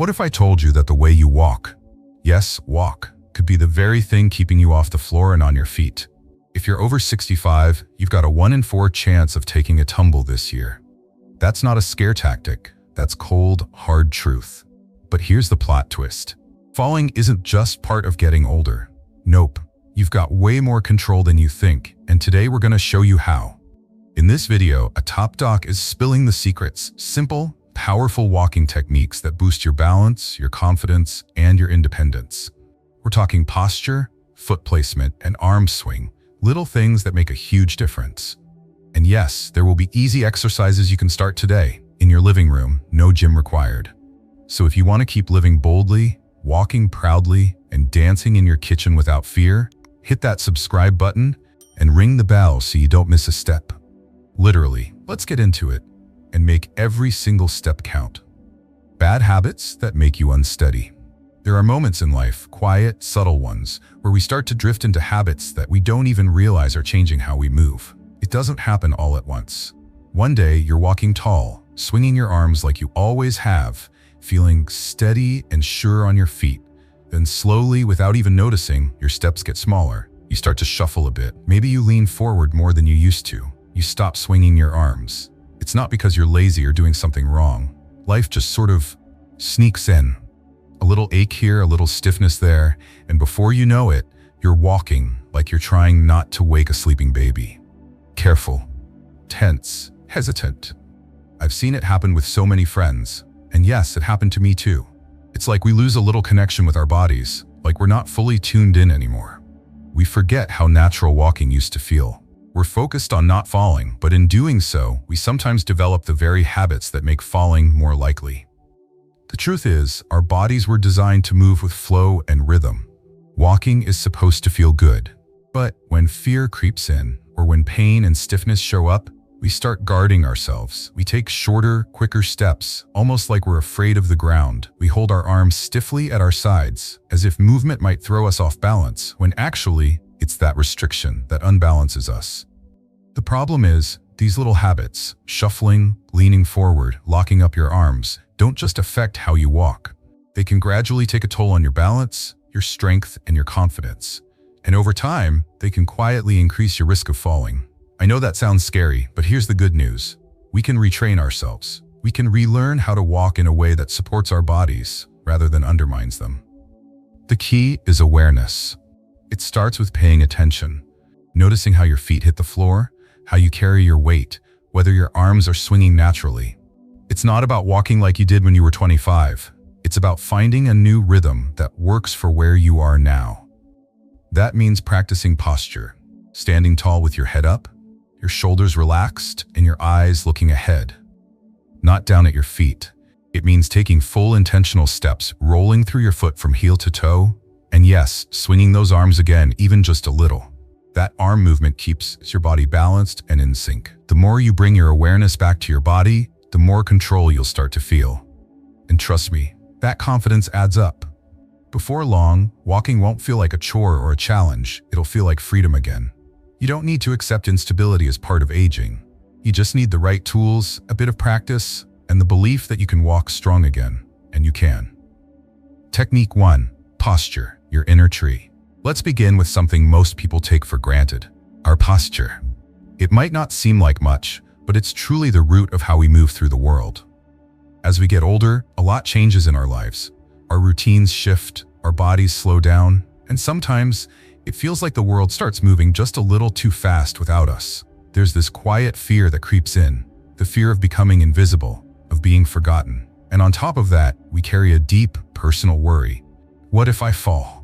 What if I told you that the way you walk, yes, walk, could be the very thing keeping you off the floor and on your feet? If you're over 65, you've got a 1 in 4 chance of taking a tumble this year. That's not a scare tactic. That's cold, hard truth. But here's the plot twist. Falling isn't just part of getting older. Nope. You've got way more control than you think, and today we're going to show you how. In this video, a top doc is spilling the secrets, simple, powerful walking techniques that boost your balance, your confidence, and your independence. We're talking posture, foot placement, and arm swing, little things that make a huge difference. And yes, there will be easy exercises you can start today, in your living room, no gym required. So if you want to keep living boldly, walking proudly, and dancing in your kitchen without fear, hit that subscribe button and ring the bell so you don't miss a step. Literally, let's get into it and make every single step count. Bad habits that make you unsteady. There are moments in life, quiet, subtle ones, where we start to drift into habits that we don't even realize are changing how we move. It doesn't happen all at once. One day, you're walking tall, swinging your arms like you always have, feeling steady and sure on your feet. Then slowly, without even noticing, your steps get smaller. You start to shuffle a bit. Maybe you lean forward more than you used to. You stop swinging your arms. It's not because you're lazy or doing something wrong. Life just sort of sneaks in. A little ache here, a little stiffness there, and before you know it, you're walking like you're trying not to wake a sleeping baby. Careful, tense, hesitant. I've seen it happen with so many friends, and yes, it happened to me too. It's like we lose a little connection with our bodies, like we're not fully tuned in anymore. We forget how natural walking used to feel. We're focused on not falling, but in doing so, we sometimes develop the very habits that make falling more likely. The truth is, our bodies were designed to move with flow and rhythm. Walking is supposed to feel good. But when fear creeps in, or when pain and stiffness show up, we start guarding ourselves. We take shorter, quicker steps, almost like we're afraid of the ground. We hold our arms stiffly at our sides, as if movement might throw us off balance, when actually, it's that restriction that unbalances us. The problem is, these little habits, shuffling, leaning forward, locking up your arms, don't just affect how you walk. They can gradually take a toll on your balance, your strength, and your confidence. And over time, they can quietly increase your risk of falling. I know that sounds scary, but here's the good news. We can retrain ourselves. We can relearn how to walk in a way that supports our bodies rather than undermines them. The key is awareness. It starts with paying attention, noticing how your feet hit the floor, how you carry your weight, whether your arms are swinging naturally. It's not about walking like you did when you were 25. It's about finding a new rhythm that works for where you are now. That means practicing posture, standing tall with your head up, your shoulders relaxed, and your eyes looking ahead, not down at your feet. It means taking full intentional steps, rolling through your foot from heel to toe, and yes, swinging those arms again, even just a little. That arm movement keeps your body balanced and in sync. The more you bring your awareness back to your body, the more control you'll start to feel. And trust me, that confidence adds up. Before long, walking won't feel like a chore or a challenge. It'll feel like freedom again. You don't need to accept instability as part of aging. You just need the right tools, a bit of practice, and the belief that you can walk strong again. And you can. Technique 1. Posture, your inner tree. Let's begin with something most people take for granted, our posture. It might not seem like much, but it's truly the root of how we move through the world. As we get older, a lot changes in our lives. Our routines shift, our bodies slow down, and sometimes it feels like the world starts moving just a little too fast without us. There's this quiet fear that creeps in, the fear of becoming invisible, of being forgotten. And on top of that, we carry a deep, personal worry. What if I fall?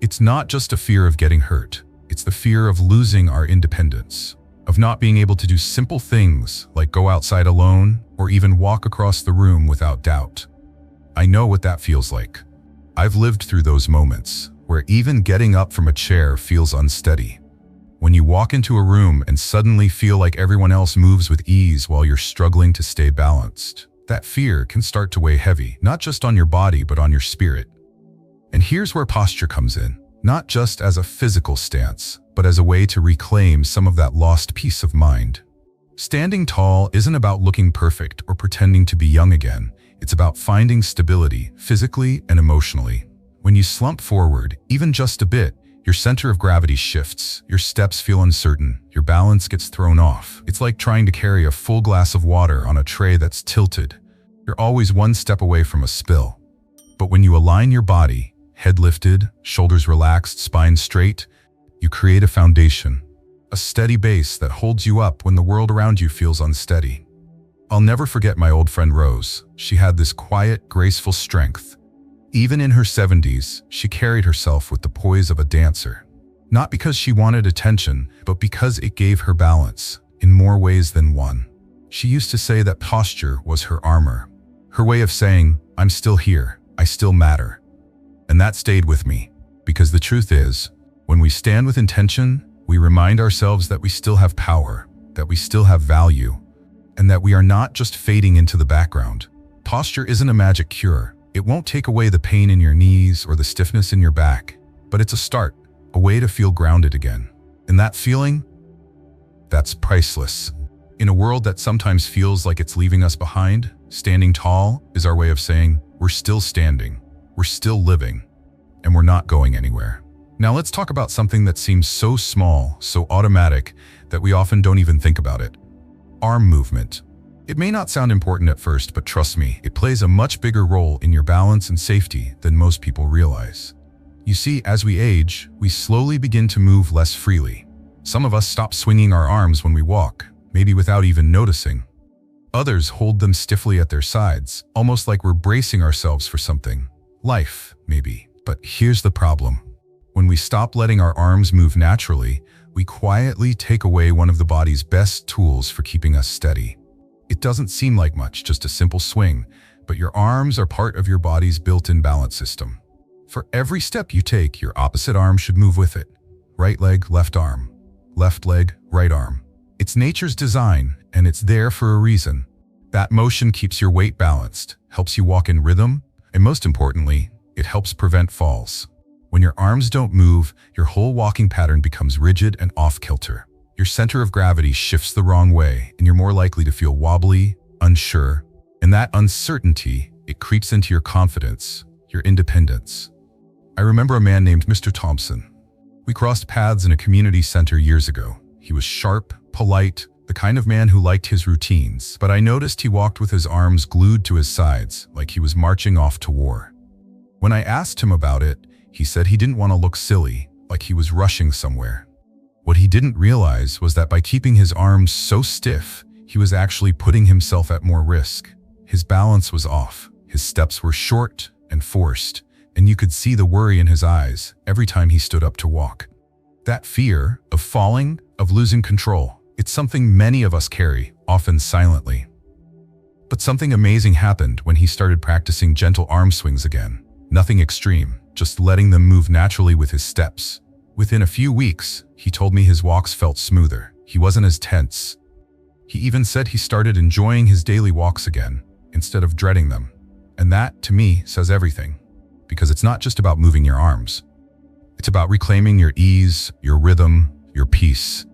It's not just a fear of getting hurt. It's the fear of losing our independence, of not being able to do simple things like go outside alone or even walk across the room without doubt. I know what that feels like. I've lived through those moments where even getting up from a chair feels unsteady. When you walk into a room and suddenly feel like everyone else moves with ease while you're struggling to stay balanced, that fear can start to weigh heavy, not just on your body, but on your spirit. And here's where posture comes in, not just as a physical stance, but as a way to reclaim some of that lost peace of mind. Standing tall isn't about looking perfect or pretending to be young again. It's about finding stability, physically and emotionally. When you slump forward, even just a bit, your center of gravity shifts, your steps feel uncertain, your balance gets thrown off. It's like trying to carry a full glass of water on a tray that's tilted. You're always one step away from a spill. But when you align your body, head lifted, shoulders relaxed, spine straight, you create a foundation, a steady base that holds you up when the world around you feels unsteady. I'll never forget my old friend Rose. She had this quiet, graceful strength. Even in her 70s, she carried herself with the poise of a dancer. Not because she wanted attention, but because it gave her balance, in more ways than one. She used to say that posture was her armor. Her way of saying, I'm still here, I still matter. And that stayed with me, because the truth is, when we stand with intention, we remind ourselves that we still have power, that we still have value, and that we are not just fading into the background. Posture isn't a magic cure. It won't take away the pain in your knees or the stiffness in your back, but it's a start, a way to feel grounded again. And that feeling, that's priceless. In a world that sometimes feels like it's leaving us behind, standing tall is our way of saying, we're still standing, we're still living, and we're not going anywhere. Now let's talk about something that seems so small, so automatic, that we often don't even think about it. Arm movement. It may not sound important at first, but trust me, it plays a much bigger role in your balance and safety than most people realize. You see, as we age, we slowly begin to move less freely. Some of us stop swinging our arms when we walk, maybe without even noticing. Others hold them stiffly at their sides, almost like we're bracing ourselves for something. Life, maybe. But here's the problem. When we stop letting our arms move naturally, we quietly take away one of the body's best tools for keeping us steady. It doesn't seem like much, just a simple swing, but your arms are part of your body's built-in balance system. For every step you take, your opposite arm should move with it. Right leg, left arm. Left leg, right arm. It's nature's design, and it's there for a reason. That motion keeps your weight balanced, helps you walk in rhythm, and most importantly, it helps prevent falls. When your arms don't move, your whole walking pattern becomes rigid and off-kilter. Your center of gravity shifts the wrong way, and you're more likely to feel wobbly, unsure. And that uncertainty, it creeps into your confidence, your independence. I remember a man named Mr. Thompson. We crossed paths in a community center years ago. He was sharp, polite, the kind of man who liked his routines, but I noticed he walked with his arms glued to his sides, like he was marching off to war. When I asked him about it, he said he didn't want to look silly, like he was rushing somewhere. What he didn't realize was that by keeping his arms so stiff, he was actually putting himself at more risk. His balance was off, his steps were short and forced, and you could see the worry in his eyes every time he stood up to walk. That fear of falling, of losing control, it's something many of us carry, often silently. But something amazing happened when he started practicing gentle arm swings again. Nothing extreme, just letting them move naturally with his steps. Within a few weeks, he told me his walks felt smoother. He wasn't as tense. He even said he started enjoying his daily walks again, instead of dreading them. And that, to me, says everything. Because it's not just about moving your arms. It's about reclaiming your ease, your rhythm, your peace.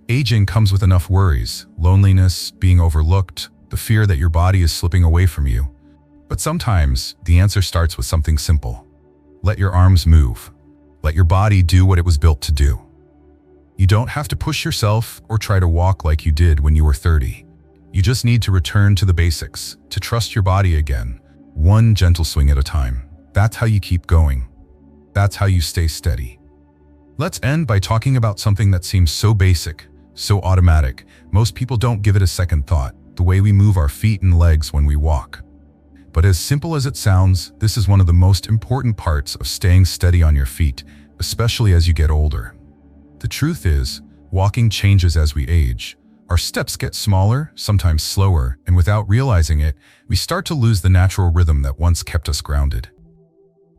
Aging comes with enough worries, loneliness, being overlooked, the fear that your body is slipping away from you. But sometimes, the answer starts with something simple. Let your arms move. Let your body do what it was built to do. You don't have to push yourself or try to walk like you did when you were 30. You just need to return to the basics, to trust your body again, one gentle swing at a time. That's how you keep going. That's how you stay steady. Let's end by talking about something that seems so basic, so automatic. Most people don't give it a second thought, the way we move our feet and legs when we walk. But as simple as it sounds, this is one of the most important parts of staying steady on your feet, especially as you get older. The truth is, walking changes as we age. Our steps get smaller, sometimes slower, and without realizing it, we start to lose the natural rhythm that once kept us grounded.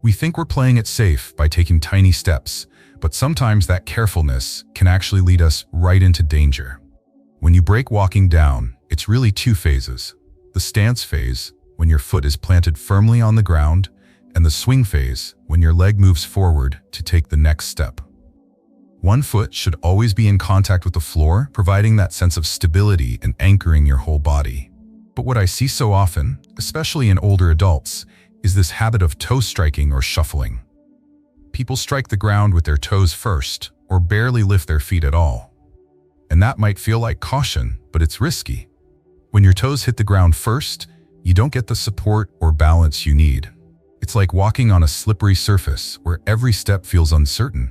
We think we're playing it safe by taking tiny steps, but sometimes that carefulness can actually lead us right into danger. When you break walking down, it's really two phases. The stance phase, when your foot is planted firmly on the ground, and the swing phase, when your leg moves forward to take the next step. One foot should always be in contact with the floor, providing that sense of stability and anchoring your whole body. But what I see so often, especially in older adults, is this habit of toe striking or shuffling. People strike the ground with their toes first, or barely lift their feet at all. And that might feel like caution, but it's risky. When your toes hit the ground first, you don't get the support or balance you need. It's like walking on a slippery surface where every step feels uncertain,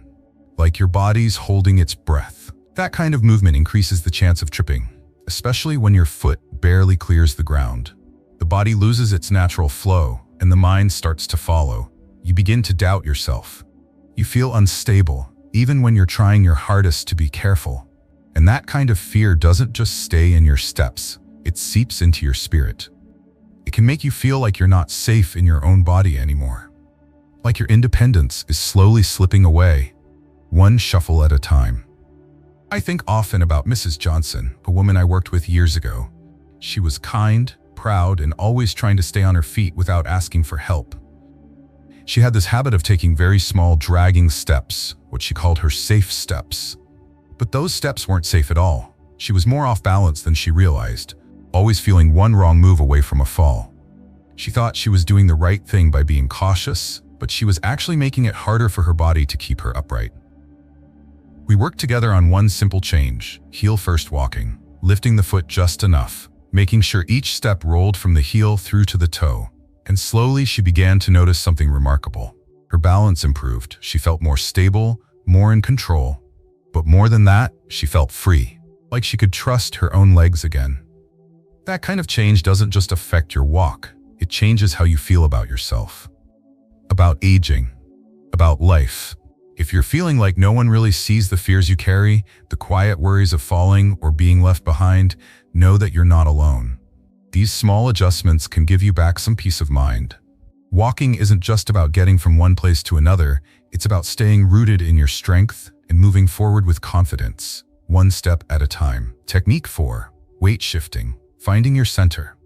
like your body's holding its breath. That kind of movement increases the chance of tripping, especially when your foot barely clears the ground. The body loses its natural flow, and the mind starts to follow. You begin to doubt yourself. You feel unstable, even when you're trying your hardest to be careful. And that kind of fear doesn't just stay in your steps, it seeps into your spirit. It can make you feel like you're not safe in your own body anymore. Like your independence is slowly slipping away, one shuffle at a time. I think often about Mrs. Johnson, a woman I worked with years ago. She was kind, proud, and always trying to stay on her feet without asking for help. She had this habit of taking very small, dragging steps, what she called her safe steps. But those steps weren't safe at all. She was more off balance than she realized, always feeling one wrong move away from a fall. She thought she was doing the right thing by being cautious, but she was actually making it harder for her body to keep her upright. We worked together on one simple change, heel-first walking, lifting the foot just enough, making sure each step rolled from the heel through to the toe. And slowly she began to notice something remarkable. Her balance improved. She felt more stable, more in control. But more than that, she felt free, like she could trust her own legs again. That kind of change doesn't just affect your walk, it changes how you feel about yourself, about aging, about life. If you're feeling like no one really sees the fears you carry, the quiet worries of falling or being left behind, know that you're not alone. These small adjustments can give you back some peace of mind. Walking isn't just about getting from one place to another, it's about staying rooted in your strength and moving forward with confidence, one step at a time. Technique 4. Weight shifting. Finding your center.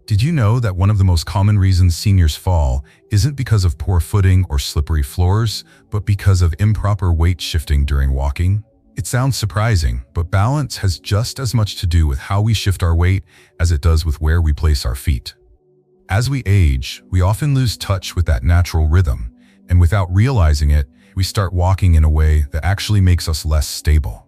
Did you know that one of the most common reasons seniors fall isn't because of poor footing or slippery floors, but because of improper weight shifting during walking? It sounds surprising, but balance has just as much to do with how we shift our weight as it does with where we place our feet. As we age, we often lose touch with that natural rhythm, and without realizing it, we start walking in a way that actually makes us less stable.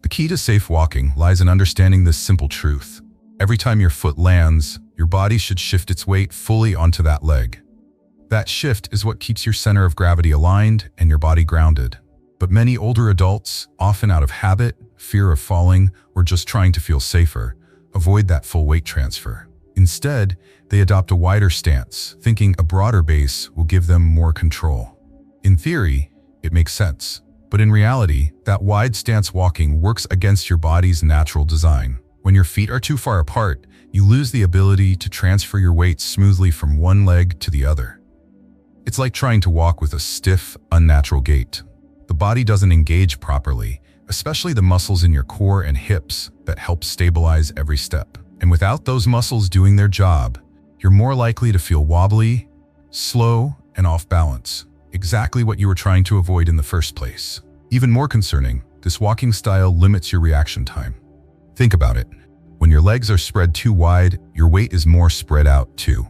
The key to safe walking lies in understanding this simple truth. Every time your foot lands, your body should shift its weight fully onto that leg. That shift is what keeps your center of gravity aligned and your body grounded. But many older adults, often out of habit, fear of falling, or just trying to feel safer, avoid that full weight transfer. Instead, they adopt a wider stance, thinking a broader base will give them more control. In theory, it makes sense. But in reality, that wide stance walking works against your body's natural design. When your feet are too far apart, you lose the ability to transfer your weight smoothly from one leg to the other. It's like trying to walk with a stiff, unnatural gait. The body doesn't engage properly, especially the muscles in your core and hips that help stabilize every step. And without those muscles doing their job, you're more likely to feel wobbly, slow, and off balance. Exactly what you were trying to avoid in the first place. Even more concerning, this walking style limits your reaction time. Think about it. When your legs are spread too wide, your weight is more spread out too.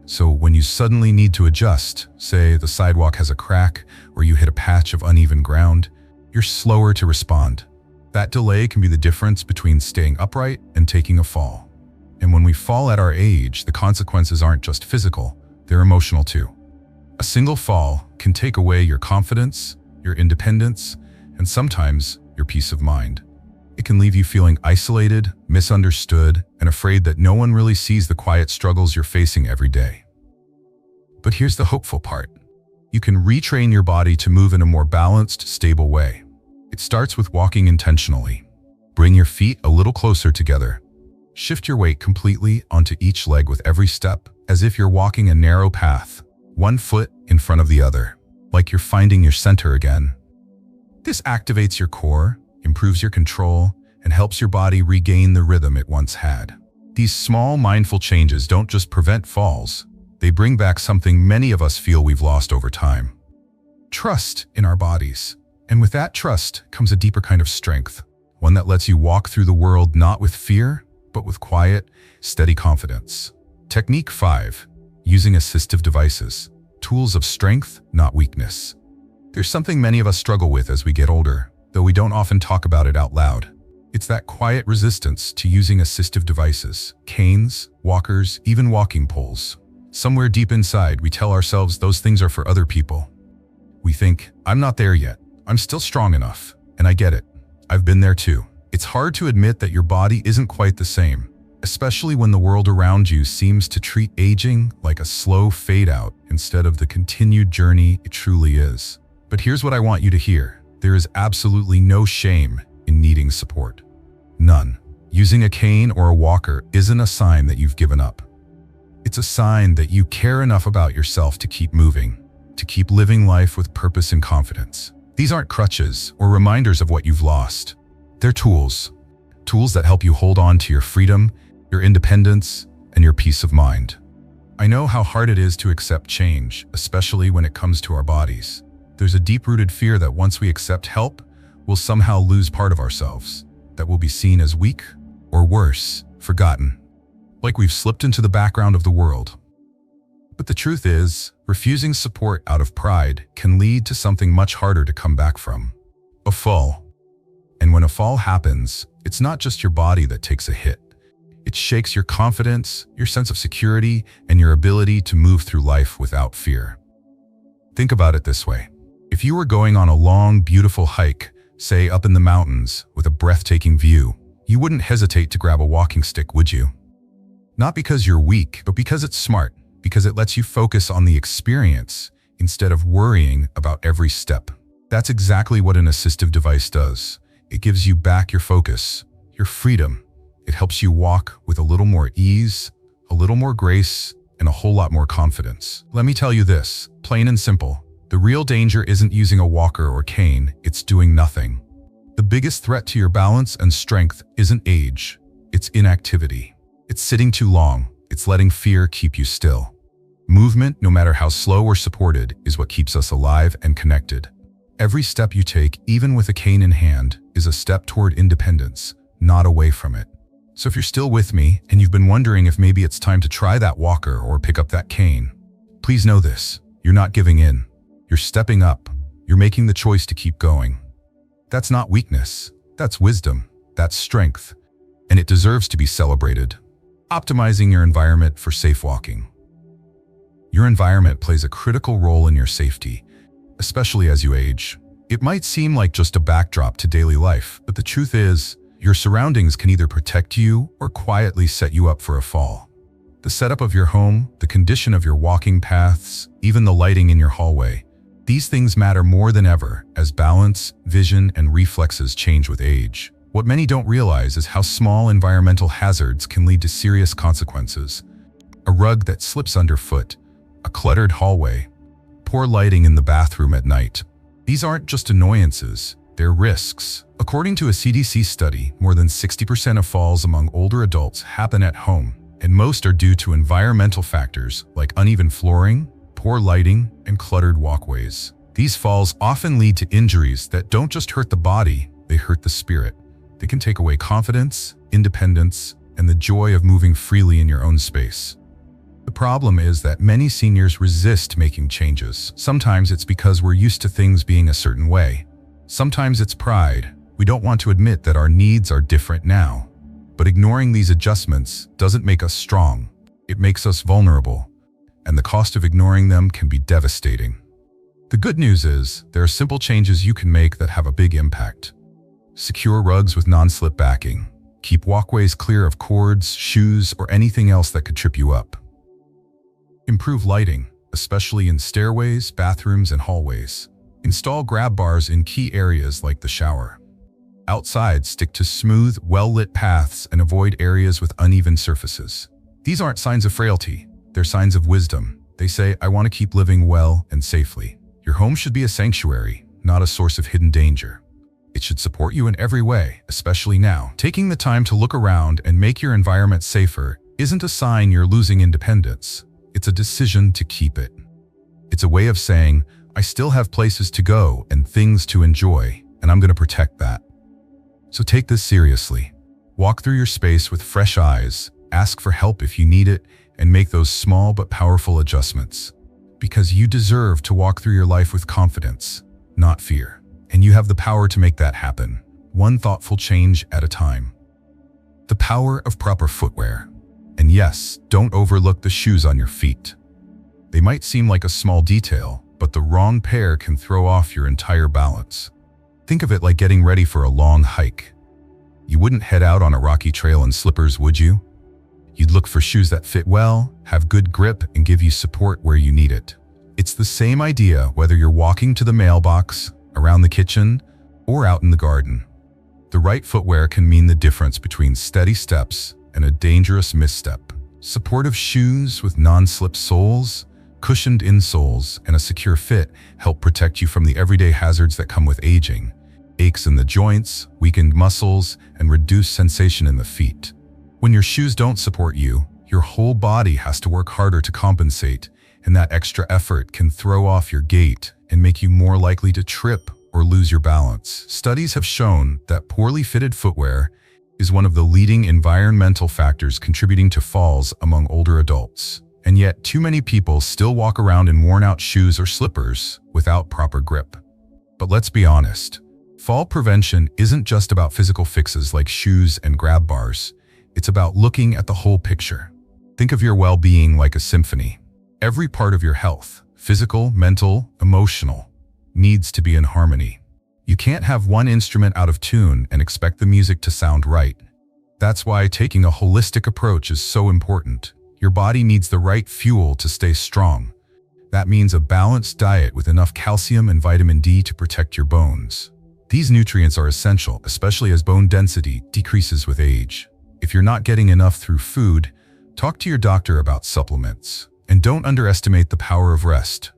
So when you suddenly need to adjust, say the sidewalk has a crack or you hit a patch of uneven ground, you're slower to respond. That delay can be the difference between staying upright and taking a fall. And when we fall at our age, the consequences aren't just physical, they're emotional too. A single fall can take away your confidence, your independence, and sometimes your peace of mind. It can leave you feeling isolated, misunderstood, and afraid that no one really sees the quiet struggles you're facing every day. But here's the hopeful part. You can retrain your body to move in a more balanced, stable way. It starts with walking intentionally. Bring your feet a little closer together. Shift your weight completely onto each leg with every step, as if you're walking a narrow path, one foot in front of the other, like you're finding your center again. This activates your core, improves your control, and helps your body regain the rhythm it once had. These small, mindful changes don't just prevent falls, they bring back something many of us feel we've lost over time. Trust in our bodies. And with that trust comes a deeper kind of strength, one that lets you walk through the world not with fear, but with quiet, steady confidence. Technique 5. Using assistive devices. Tools of strength, not weakness. There's something many of us struggle with as we get older, though we don't often talk about it out loud. It's that quiet resistance to using assistive devices, canes, walkers, even walking poles. Somewhere deep inside, we tell ourselves those things are for other people. We think, I'm not there yet. I'm still strong enough. And I get it. I've been there too. It's hard to admit that your body isn't quite the same, especially when the world around you seems to treat aging like a slow fade out instead of the continued journey it truly is. But here's what I want you to hear. There is absolutely no shame in needing support. None. Using a cane or a walker isn't a sign that you've given up. It's a sign that you care enough about yourself to keep moving, to keep living life with purpose and confidence. These aren't crutches or reminders of what you've lost. They're tools. Tools that help you hold on to your freedom, your independence, and your peace of mind. I know how hard it is to accept change, especially when it comes to our bodies. There's a deep-rooted fear that once we accept help, we'll somehow lose part of ourselves, that we'll be seen as weak, or worse, forgotten. Like we've slipped into the background of the world. But the truth is, refusing support out of pride can lead to something much harder to come back from. A fall. And when a fall happens, it's not just your body that takes a hit. It shakes your confidence, your sense of security, and your ability to move through life without fear. Think about it this way. If you were going on a long, beautiful hike, say up in the mountains, with a breathtaking view, you wouldn't hesitate to grab a walking stick, would you? Not because you're weak, but because it's smart, because it lets you focus on the experience instead of worrying about every step. That's exactly what an assistive device does. It gives you back your focus, your freedom. It helps you walk with a little more ease, a little more grace, and a whole lot more confidence. Let me tell you this, plain and simple. The real danger isn't using a walker or cane, it's doing nothing. The biggest threat to your balance and strength isn't age, it's inactivity. It's sitting too long, it's letting fear keep you still. Movement, no matter how slow or supported, is what keeps us alive and connected. Every step you take, even with a cane in hand, is a step toward independence, not away from it. So if you're still with me, and you've been wondering if maybe it's time to try that walker or pick up that cane, please know this, you're not giving in. You're stepping up. You're making the choice to keep going. That's not weakness. That's wisdom. That's strength. And it deserves to be celebrated. Optimizing your environment for safe walking. Your environment plays a critical role in your safety, especially as you age. It might seem like just a backdrop to daily life, but the truth is, your surroundings can either protect you or quietly set you up for a fall. The setup of your home, the condition of your walking paths, even the lighting in your hallway. These things matter more than ever as balance, vision, and reflexes change with age. What many don't realize is how small environmental hazards can lead to serious consequences. A rug that slips underfoot, a cluttered hallway, poor lighting in the bathroom at night. These aren't just annoyances, they're risks. According to a CDC study, more than 60% of falls among older adults happen at home, and most are due to environmental factors like uneven flooring, poor lighting, and cluttered walkways. These falls often lead to injuries that don't just hurt the body, they hurt the spirit. They can take away confidence, independence, and the joy of moving freely in your own space. The problem is that many seniors resist making changes. Sometimes it's because we're used to things being a certain way. Sometimes it's pride. We don't want to admit that our needs are different now. But ignoring these adjustments doesn't make us strong. It makes us vulnerable. And the cost of ignoring them can be devastating. The good news is, there are simple changes you can make that have a big impact. Secure rugs with non-slip backing. Keep walkways clear of cords, shoes, or anything else that could trip you up. Improve lighting, especially in stairways, bathrooms, and hallways. Install grab bars in key areas like the shower. Outside, stick to smooth, well-lit paths and avoid areas with uneven surfaces. These aren't signs of frailty. They're signs of wisdom. They say, I want to keep living well and safely. Your home should be a sanctuary, not a source of hidden danger. It should support you in every way, especially now. Taking the time to look around and make your environment safer isn't a sign you're losing independence. It's a decision to keep it. It's a way of saying, I still have places to go and things to enjoy, and I'm going to protect that. So take this seriously. Walk through your space with fresh eyes, ask for help if you need it, and make those small but powerful adjustments. Because you deserve to walk through your life with confidence, not fear. And you have the power to make that happen, one thoughtful change at a time. The power of proper footwear. And yes, don't overlook the shoes on your feet. They might seem like a small detail, but the wrong pair can throw off your entire balance. Think of it like getting ready for a long hike. You wouldn't head out on a rocky trail in slippers, would you? You'd look for shoes that fit well, have good grip, and give you support where you need it. It's the same idea whether you're walking to the mailbox, around the kitchen, or out in the garden. The right footwear can mean the difference between steady steps and a dangerous misstep. Supportive shoes with non-slip soles, cushioned insoles, and a secure fit help protect you from the everyday hazards that come with aging. Aches in the joints, weakened muscles, and reduced sensation in the feet. When your shoes don't support you, your whole body has to work harder to compensate, and that extra effort can throw off your gait and make you more likely to trip or lose your balance. Studies have shown that poorly fitted footwear is one of the leading environmental factors contributing to falls among older adults. And yet, too many people still walk around in worn-out shoes or slippers without proper grip. But let's be honest, fall prevention isn't just about physical fixes like shoes and grab bars. It's about looking at the whole picture. Think of your well-being like a symphony. Every part of your health, physical, mental, emotional, needs to be in harmony. You can't have one instrument out of tune and expect the music to sound right. That's why taking a holistic approach is so important. Your body needs the right fuel to stay strong. That means a balanced diet with enough calcium and vitamin D to protect your bones. These nutrients are essential, especially as bone density decreases with age. If you're not getting enough through food, talk to your doctor about supplements. And don't underestimate the power of rest.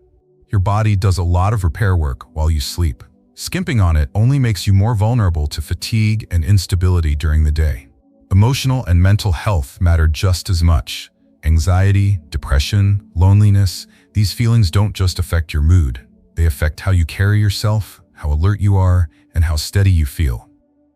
Your body does a lot of repair work while you sleep. Skimping on it only makes you more vulnerable to fatigue and instability during the day. Emotional and mental health matter just as much. Anxiety, depression, loneliness, these feelings don't just affect your mood. They affect how you carry yourself, how alert you are, and how steady you feel.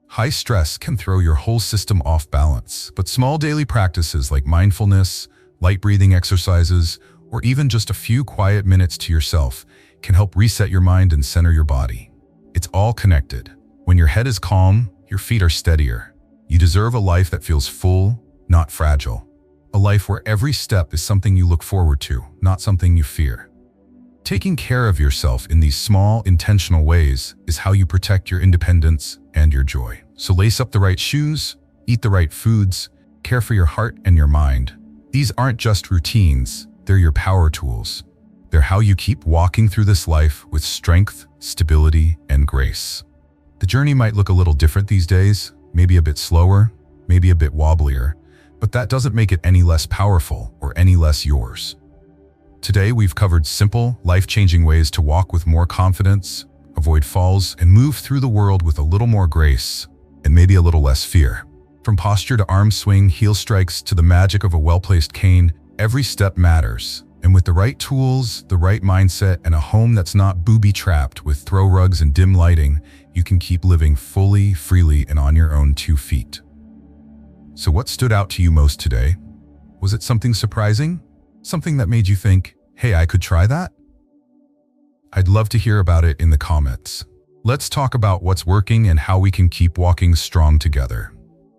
High stress can throw your whole system off balance, but small daily practices like mindfulness, light breathing exercises, or even just a few quiet minutes to yourself can help reset your mind and center your body. It's all connected. When your head is calm, your feet are steadier. You deserve a life that feels full, not fragile. A life where every step is something you look forward to, not something you fear. Taking care of yourself in these small, intentional ways is how you protect your independence and your joy. So lace up the right shoes, eat the right foods, care for your heart and your mind. These aren't just routines, they're your power tools. They're how you keep walking through this life with strength, stability, and grace. The journey might look a little different these days, maybe a bit slower, maybe a bit wobblier, but that doesn't make it any less powerful or any less yours. Today, we've covered simple, life-changing ways to walk with more confidence, avoid falls, and move through the world with a little more grace and maybe a little less fear. From posture to arm swing, heel strikes to the magic of a well-placed cane, every step matters. And with the right tools, the right mindset, and a home that's not booby-trapped with throw rugs and dim lighting, you can keep living fully, freely, and on your own 2 feet. So what stood out to you most today? Was it something surprising? Something that made you think, hey, I could try that? I'd love to hear about it in the comments. Let's talk about what's working and how we can keep walking strong together.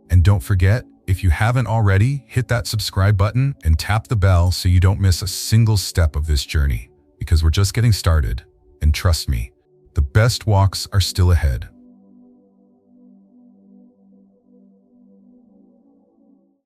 And don't forget, if you haven't already, hit that subscribe button and tap the bell so you don't miss a single step of this journey, because we're just getting started. And trust me, the best walks are still ahead.